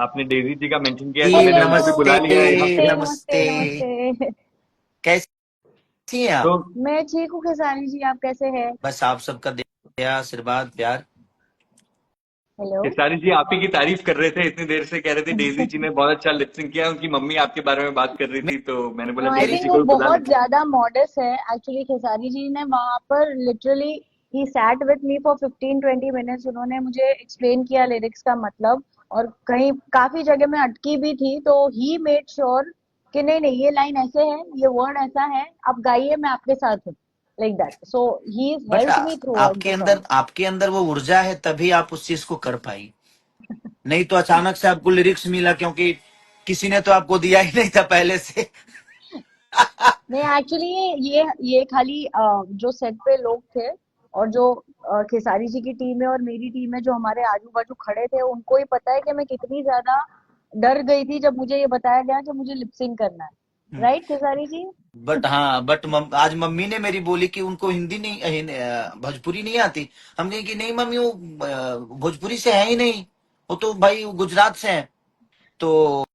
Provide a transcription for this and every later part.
आपने डेजी जी का मेंशन किया जी इसलिए मैंने उनको भी नमस्ते। बुला हेलो। लिया यहाँ पे। नमस्ते नमस्ते। नमस्ते नमस्ते। कैसी हैं तो आप? मैं ठीक हूँ खेसारी जी, आप कैसे हैं? बस आप सबका दया आशीर्वाद प्यार। हेलो। खेसारी जी आप ही की तारीफ कर रहे थे, इतनी देर से कह रहे थे डेजी जी ने बहुत अच्छा लिपसिंग किया, उनकी मम्मी आपके बारे में बात कर रही थी, तो मैंने बोला नो, आई डेजी थिंक जी वो को भी बुला बहुत लेते हैं। ज्यादा मॉडेस्ट है एक्चुअली। खेसारी जी ने वहां पर literally he sat with me for 15-20 minutes. उन्होंने मुझे एक्सप्लेन किया लिरिक्स का मतलब, और कहीं काफी जगह में अटकी भी थी, तो ही मेड श्योर कि नहीं नहीं, ये लाइन ऐसे है, ये वर्ड ऐसा है, आप गाइए, मैं आपके साथ हूँ, like that. So he but helped me through out the song. आपके अंदर वो ऊर्जा है तभी आप उस चीज को कर पाई। नहीं तो अचानक से आपको लिरिक्स मिला, क्योंकि किसी ने तो आपको दिया ही नहीं था पहले से। नहीं एक्चुअली ये खाली जो सेट पे लोग थे, और जो खेसारी जी की टीम है और मेरी टीम है, जो हमारे आजू बाजू खड़े थे, उनको ही पता है कि मैं कितनी ज्यादा डर गई थी जब मुझे ये बताया गया कि मुझे लिपसिंग करना है। राइट खेसारी जी? बट हाँ, आज मम्मी ने मेरी बोली कि उनको हिंदी नहीं भोजपुरी नहीं आती। हमने कि नहीं मम्मी, वो भोजपुरी से है ही नहीं, वो तो भाई गुजरात से है। तो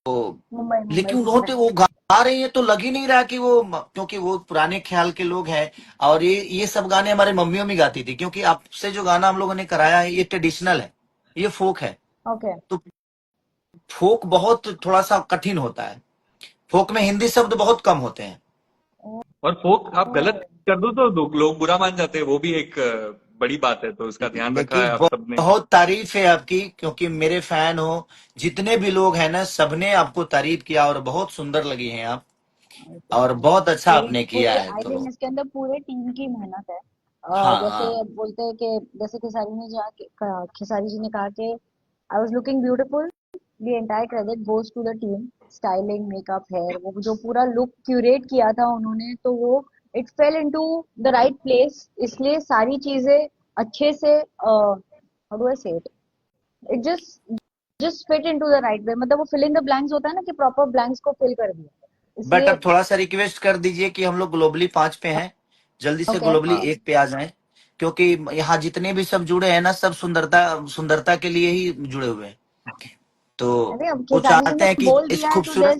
मुंबई मुंबई लेकिन मुंबई। उन्होंने वो गा रही है तो लग ही नहीं रहा कि वो क्योंकि वो पुराने ख्याल के लोग हैं। और ये सब गाने हमारे मम्मी मम्मी गाती थी, क्योंकि आपसे जो गाना हम लोगों ने कराया है ये ट्रेडिशनल है, ये फोक है। ओके। तो फोक बहुत थोड़ा सा कठिन होता है, फोक में हिंदी शब्द बहुत कम होते हैं। और फोक आप गलत कर दो तो लोग बुरा मान जाते हैं, वो भी एक बड़ी बात है, तो उसका ध्यान रखा है लेकिन आप सबने। बहुत तारीफ है आपकी, क्योंकि मेरे फैन हो, जितने भी लोग हैं ना, सबने आपको तारीफ किया और बहुत सुंदर लगी हैं आप, और बहुत अच्छा पूरी आपने पूरी किया है। आई थिंक तो इसके अंदर पूरे टीम की मेहनत है। हाँ जैसे हाँ। बोलते हैं कि जैसे खेसारी जी ने कहा कि I was looking beautiful, the entire credit goes to the team, styling, makeup, hair, वो जो पूरा लुक क्यूरेट किया था उन्होंने, तो वो it fail into the right place, इसलिए सारी चीजें अच्छे से हाउ डू आई से it, it just fit into the right way. मतलब वो फिल इन द ब्लैंक्स होता है ना, कि प्रॉपर ब्लैंक्स को फिल कर दिया, बट इसलिए। अब थोड़ा सा रिक्वेस्ट कर दीजिए कि हम लोग ग्लोबली 5 पे हैं, जल्दी से ओके। ग्लोबली हाँ 1 पे आ जाएं, क्योंकि यहाँ जितने भी सब जुड़े हैं ना, सब सुंदरता सुंदरता के लिए ही जुड़े हुए हैं। तो अरे अब वो खेसारी जी चाहते ने हैं कि बोल इस दिया है, तो खूबसूरत,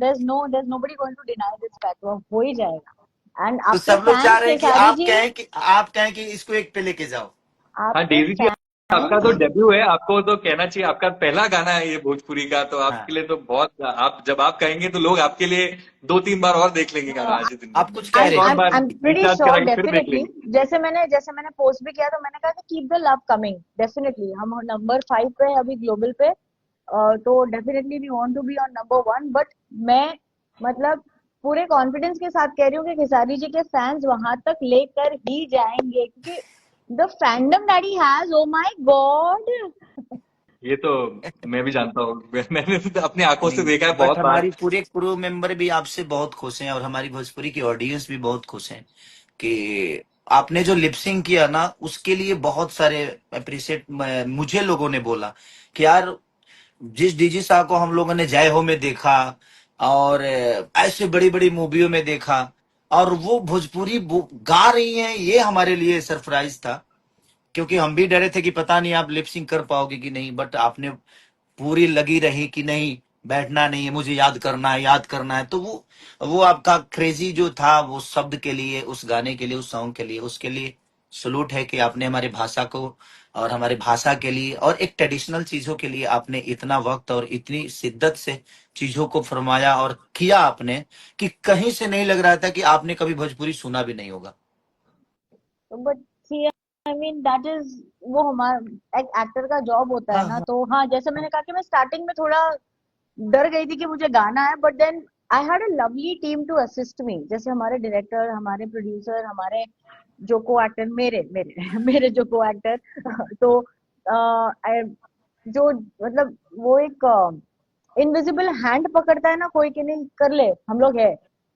there's nobody going to deny this fact, वो हो ही जाएगा। एंड तो आपके सब लोग चाह फैंस रहे हैं कि खेसारी जी, आप कहें कि इसको 1 पे लेके जाओ। हाँ आपके डेजी जी, आपका तो फैंस। डेब्यू है, आपको तो कहना चाहिए, आपका पहला गाना है ये भोजपुरी का, तो आपके हाँ, लिए तो बहुत, आप जब आप कहेंगे तो लोग आपके लिए 2-3 बार और देख लेंगे गाना आज के दिन आप में, कुछ कह एक रहे और थे? बार I'm pretty रिचार्ज sure कराएंगे फिर देख डेफिनेटली। लेंगे। जैसे मैंने पोस्ट भी किया, तो मैंने कहा कि keep the love coming, definitely हम नंबर 5 पे है अभी ग्लोबल पे। तो definitely we want to be on number 1, but मैं मतलब पूरे कॉन्फिडेंस के साथ कह रही हूँ कि खेसारी जी के फैंस वहां तक लेकर ही जाएंगे, क्योंकि the fandom that he has, oh my God. ये तो मैं भी जानता हूँ मैंने तो अपनी आंखों से नहीं, देखा है बट बहुत बार। हमारी पूरे क्रू मेंबर भी आपसे बहुत खुश हैं, और हमारी भोजपुरी की ऑडियंस भी बहुत खुश है कि आपने जो लिपसिंग किया ना, उसके लिए बहुत सारे अप्रिशिएट मुझे लोगों ने बोला कि यार, जिस डीजी साहब को हम लोगों ने जय हो में देखा और ऐसे बड़ी बड़ी मूवियों में देखा, और वो भोजपुरी गा रही हैं, ये हमारे लिए सरप्राइज था, क्योंकि हम भी डरे थे कि पता नहीं आप लिपसिंग कर पाओगे कि नहीं। बट आपने पूरी लगी रही कि नहीं, बैठना नहीं है, मुझे याद करना है, याद करना है। तो वो आपका क्रेजी जो था, वो शब्द के लिए, उस गाने के लिए, उस सॉन्ग के लिए, उसके लिए सलूट है कि आपने हमारी भाषा को और हमारे भाषा के लिए और एक ट्रेडिशनल चीजों के लिए आपने इतना वक्त और इतनी शिद्दत से चीजों को फरमाया और किया आपने, कि कहीं से नहीं लग रहा था कि आपने कभी भोजपुरी सुना भी नहीं होगा। But see, I mean that is, वो हमारा एक एक्टर का जॉब होता है हाँ ना। हाँ। तो हाँ, जैसे मैंने कहा कि मैं स्टार्टिंग में थोड़ा डर गई थी कि मुझे गाना है, but then I had a lovely team to assist me, जैसे हमारे डायरेक्टर, हमारे प्रोड्यूसर, हमारे जो को एक्टर, मेरे मेरे मेरे जो को एक्टर तो जो मतलब वो एक इनविजिबल हैंड पकड़ता है ना कोई, कि नहीं कर ले, हम लोग है।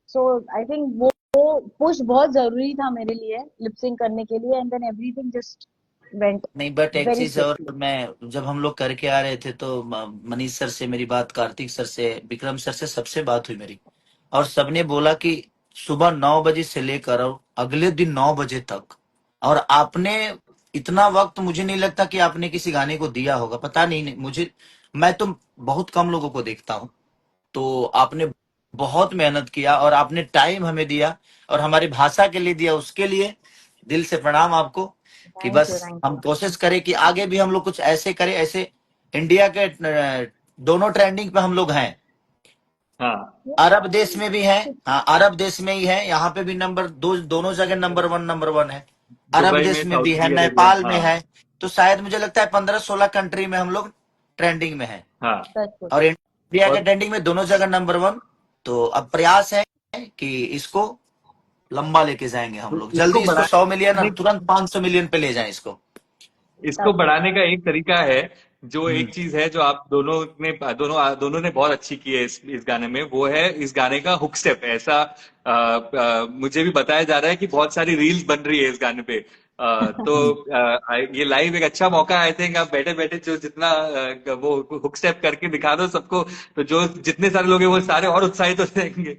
सो आई थिंक वो पुश बहुत जरूरी था मेरे लिए लिपसिंग करने के लिए, and then everything just went नहीं, बट एक वेरी चीज और, स्विफ्टली। मैं जब हम लोग करके आ रहे थे तो मनीष सर से मेरी बात, कार्तिक सर से, विक्रम सर से, सबसे बात हुई मेरी, और सबने बोला कि सुबह 9 बजे से लेकर और अगले दिन 9 बजे तक, और आपने इतना वक्त मुझे नहीं लगता कि आपने किसी गाने को दिया होगा, पता नहीं मुझे। मैं तो बहुत कम लोगों को देखता हूँ, तो आपने बहुत मेहनत किया और आपने टाइम हमें दिया और हमारी भाषा के लिए दिया, उसके लिए दिल से प्रणाम आपको। कि थैंक बस यू, थैंक हम यू। कोशिश करें कि आगे भी हम लोग कुछ ऐसे करें, ऐसे इंडिया के दोनों ट्रेंडिंग पे हम लोग हैं। हाँ, अरब देश में भी है, हाँ अरब देश में ही है, यहाँ पे भी नंबर दो, दोनों जगह नंबर वन है। अरब दुबई में, देश में भी है, सऊदी अरेबिया, नेपाल में हाँ, है। तो शायद मुझे लगता है 15-16 कंट्री में हम लोग ट्रेंडिंग में है, हाँ। सच और इंडिया के और ट्रेंडिंग में दोनों जगह नंबर वन। तो अब प्रयास है कि इसको लंबा लेके जाएंगे हम लोग, इसको जल्दी इसको 100 मिलियन और बढ़ाने तुरंत 500 मिलियन पे ले जाएं इसको। इसको तब बढ़ाने का एक तरीका है, जो हम्म। एक चीज है जो आप दोनों ने बहुत अच्छी की है इस गाने में, वो है इस गाने का हुक स्टेप। ऐसा मुझे भी बताया जा रहा है कि बहुत सारी रील्स बन रही है इस गाने पे। तो ये लाइव एक अच्छा मौका, आई थिंक आप बैठे बैठे जो जितना वो हुक स्टेप करके दिखा दो सबको, तो जो जितने सारे लोग हैं वो सारे और उत्साहित हो जाएंगे।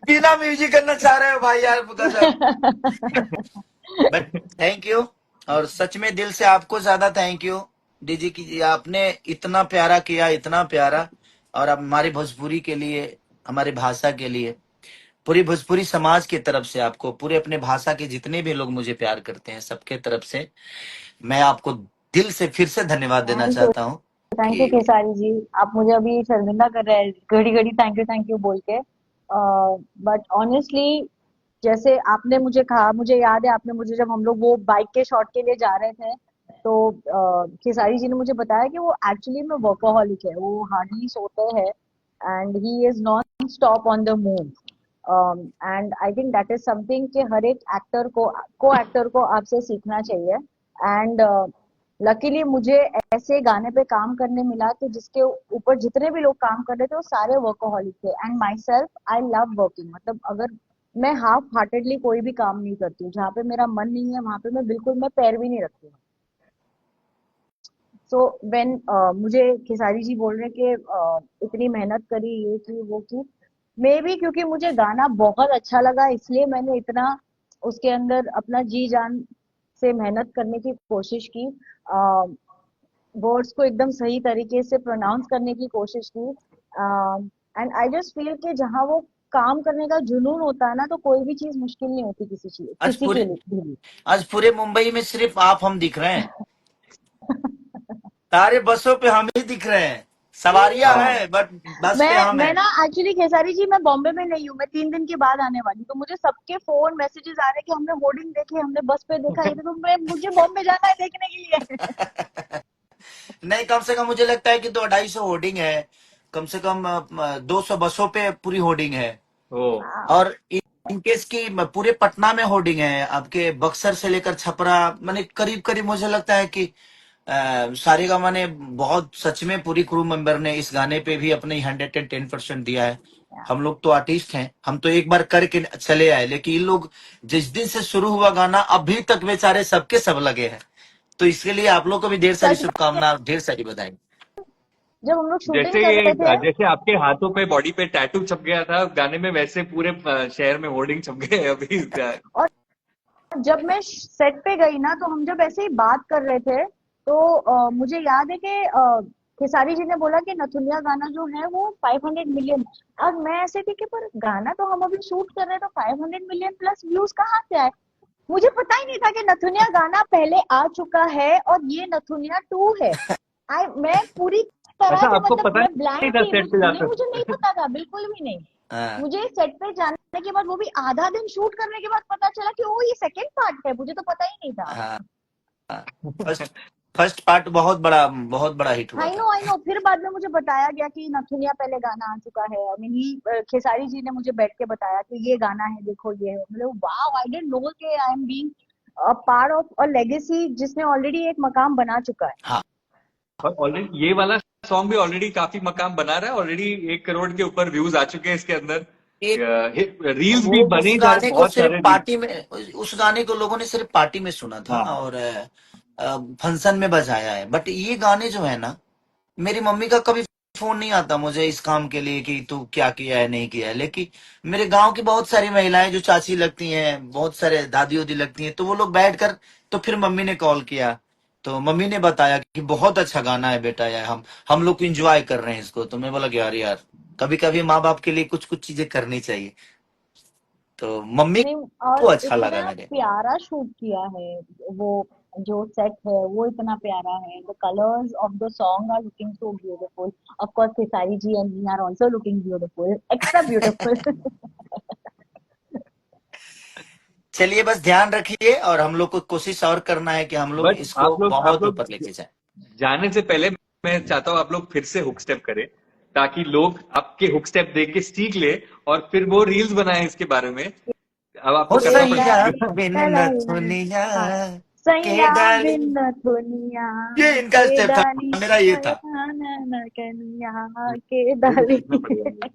बिना म्यूजिक करना चाह रहे हो भाई यार गजब। बट थैंक यू, और सच में दिल से आपको ज्यादा थैंक यू डीजी की, आपने इतना प्यारा किया, इतना प्यारा। और अब हमारी भोजपुरी के लिए, हमारी भाषा के लिए, पूरी भोजपुरी समाज की तरफ से आपको, पूरे अपने भाषा के जितने भी लोग मुझे प्यार करते हैं, सबके तरफ से मैं आपको दिल से फिर से धन्यवाद देना थैंक यू, चाहता हूँ थैंक यू कि केसारी जी। आप मुझे अभी शर्मिंदा कर रहे हैं घड़ी घड़ी थैंक यू बोल के। बट ऑनेस्टली, जैसे आपने मुझे कहा, मुझे याद है आपने मुझे, जब हम लोग वो बाइक के शॉट के लिए जा रहे थे, तो खेसारी जी ने मुझे बताया कि वो एक्चुअली में वर्कोहॉलिक है, वो हार्डली सोते हैं, and he is non stop on the move. And I think that is something कि हर एक एक्टर को एक्टर को आपसे सीखना चाहिए। एंड लकीली मुझे ऐसे गाने पे काम करने मिला कि जिसके ऊपर जितने भी लोग काम कर रहे थे वो सारे वर्कोहॉलिक थे। And my self, I love working. मतलब अगर मैं हाफ हार्टेडली कोई भी काम नहीं करती हूँ, जहाँ पे मेरा मन नहीं है वहां पे मैं बिल्कुल मैं पैर भी नहीं रखती हूँ। सो व्हेन मुझे खेसारी जी बोल रहे हैं कि इतनी मेहनत करी, ये की वो की, मे बी क्योंकि मुझे गाना बहुत अच्छा लगा इसलिए मैंने इतना उसके अंदर अपना जी जान से मेहनत करने की कोशिश की, वर्ड्स को एकदम सही तरीके से प्रोनाउंस करने की कोशिश की। एंड आई जस्ट फील कि जहाँ वो काम करने का जुनून होता है ना, तो कोई भी चीज मुश्किल नहीं होती किसी चीज आज किसी के पूरे लिए। आज पूरे मुंबई में सिर्फ आप हम दिख रहे हैं, सारे बसों पे हम ही दिख रहे हैं, सवारियां हाँ, हैं बट बस पे मैं हम मैं हैं। ना एक्चुअली खेसारी जी, मैं बॉम्बे में नहीं हूँ, मैं 3 दिन के बाद आने वाली, तो मुझे सबके फोन मैसेजेस आ रहे हैं कि हमने होर्डिंग देखे, हमने बस पे देखा, ये तो मैं मुझे बॉम्बे जाना है देखने के लिए। नहीं, कम से कम मुझे लगता है कि 200-250 होर्डिंग है, कम से कम 200 बसों पे पूरी होर्डिंग है। ओ, वाह। और इनकेस की पूरे पटना में होर्डिंग है, आपके बक्सर से लेकर छपरा, मैंने करीब करीब मुझे लगता है कि सारेगामा ने बहुत सच में पूरी क्रू मेंबर ने इस गाने पे भी अपने 110% दिया है। हम लोग तो आर्टिस्ट हैं, हम तो एक बार करके चले आए, लेकिन इन लोग जिस दिन से शुरू हुआ गाना अभी तक बेचारे सबके सब लगे हैं। तो इसके लिए आप लोग को भी ढेर सारी सच शुभकामनाएं, ढेर सारी बधाई। जब हम लोग जैसे शूटिंग कर रहे थे, जैसे आपके हाथों पे, बॉडी पे टैटू छप गया था गाने में, वैसे पूरे शहर में होर्डिंग छप गए अभी। और जब मैं सेट पे गई ना, तो हम जब ऐसे ही बात कर रहे थे, तो मुझे याद है कि खेसारी जी ने बोला कि नथुनिया गाना जो है वो 500 मिलियन। अब मैं ऐसे थी कि पर गाना तो हम अभी शूट कर रहे हैं, तो 500 मिलियन प्लस व्यूज कहाँ से आए? मुझे पता ही नहीं था कि नथुनिया गाना पहले आ चुका है और ये नथुनिया 2 है। मैं पूरी तरह अच्छा, से, आपको मतलब पता मैं नहीं ब्लैंक था थी, सेट पे नहीं जाते मुझे नहीं हुए? पता था, बिल्कुल भी नहीं। हाँ, मुझे सेट पे जाने के बाद, वो भी आधा दिन शूट करने के बाद पता चला कि ओ ये सेकंड पार्ट है, मुझे तो पता ही नहीं था। हाँ, हाँ। फर्स्ट फर्स्ट पार्ट बहुत बड़ा हिट हुआ था। आई नो, फिर बाद में मुझे बताया गया कि नथुनिया पहले गाना आ चुका है। I mean he Khesari ji ने मुझे बैठ के बताया कि ये गाना है, देखो ये है। मतलब वाओ, आई डिडंट नो कि I am being a part of a legacy जिसने ऑलरेडी एक मकाम बना चुका है। हाँ, और ऑलरेडी ये वाला सॉन्ग भी ऑलरेडी काफी मकाम बना रहा है, ऑलरेडी 1 करोड़ के ऊपर व्यूज आ चुके हैं इसके अंदर। एक रील्स वो भी उस बने जा रहे, गाने को बहुत सिर्फ सारे रील्स। पार्टी में, उस गाने को लोगों ने सिर्फ पार्टी में सुना था हाँ, और फंक्शन में बजाया है। बट ये गाने जो है ना, मेरी मम्मी का कभी फोन नहीं आता मुझे इस काम के लिए कि तू क्या किया है नहीं किया है, लेकिन मेरे गांव की बहुत सारी महिलाएं जो चाची लगती हैं, बहुत सारे दादी उदी लगती हैं, तो वो लोग बैठ कर, तो फिर मम्मी ने कॉल किया, तो मम्मी ने बताया कि बहुत अच्छा गाना है बेटा, यार हम लोग इंजॉय कर रहे हैं इसको। तो मैं बोला कि यार यार कभी कभी माँ बाप के लिए कुछ कुछ चीजें करनी चाहिए। तो मम्मी नहीं, को और अच्छा लगा इतना मेरे। प्यारा शूट किया है वो, जो सेट है वो इतना प्यारा है। The colours of the song are looking so beautiful. Of course Khesari ji and me are also looking beautiful, extra beautiful. चलिए बस ध्यान रखिए, और हम लोग को कोशिश और करना है कि हम लोग बट इसको आप बहुत लोग ऊपर लेके जाएं। जाने से पहले मैं चाहता हूँ आप लोग फिर से हुक स्टेप करें, ताकि लोग आपके हुक स्टेप देख के सीख ले और फिर वो रील्स बनाए इसके बारे में। अब आपको हो करना सैया पड़ेगा। बिन नथुनिया हाँ, के सैया डाली, बिन दुनिया ये इनका के स्टेप था, डाली, मेरा ये था। न कनिया के वो भी डाली। सीखना पड़ेगा।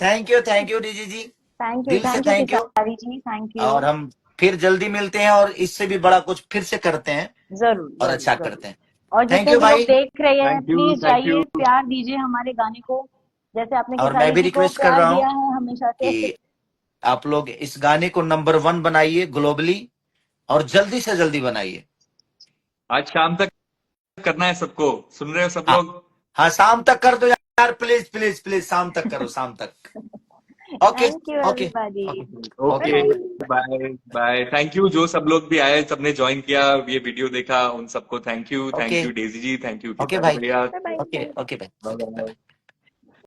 थैंक यू डीजी जी, दिल से थैंक यू थैंक यू। किसारी जी, थैंक यू। और हम फिर जल्दी मिलते हैं और इससे भी बड़ा कुछ फिर से करते हैं जरूर और जरूर अच्छा जरूर। करते हैं। और थैंक जितने यू भी लोग भाई। देख रहे हैं, thank you, please thank you. जाइए, प्यार दीजिए हमारे गाने को, जैसे आपने और मैं खेसारी भी जी को रिक्वेस्ट कर प्यार रहा हूं दिया है हमेशा से। कि आप लोग इस गाने को नंबर 1 बनाइए ग्लोबली, और जल्दी से जल्दी बनाइए। आज शाम तक करना है सबको, सुन रहे हो सब हाँ, लोग? हाँ शाम तक कर दो यार, प्लीज प्लीज प्लीज, शाम तक करो, शाम तक। Okay, thank you okay, everybody. Okay, bye okay. Okay, bye. Bye bye. Thank you जो सब लोग भी आए, सबने ज्वाइन किया, ये वीडियो देखा, उन सबको okay, thank you Daisy ji, thank you okay Khesari भाई, भैया। Bye okay, bye. ओके भाई, बाय ओके, बाय। बाय।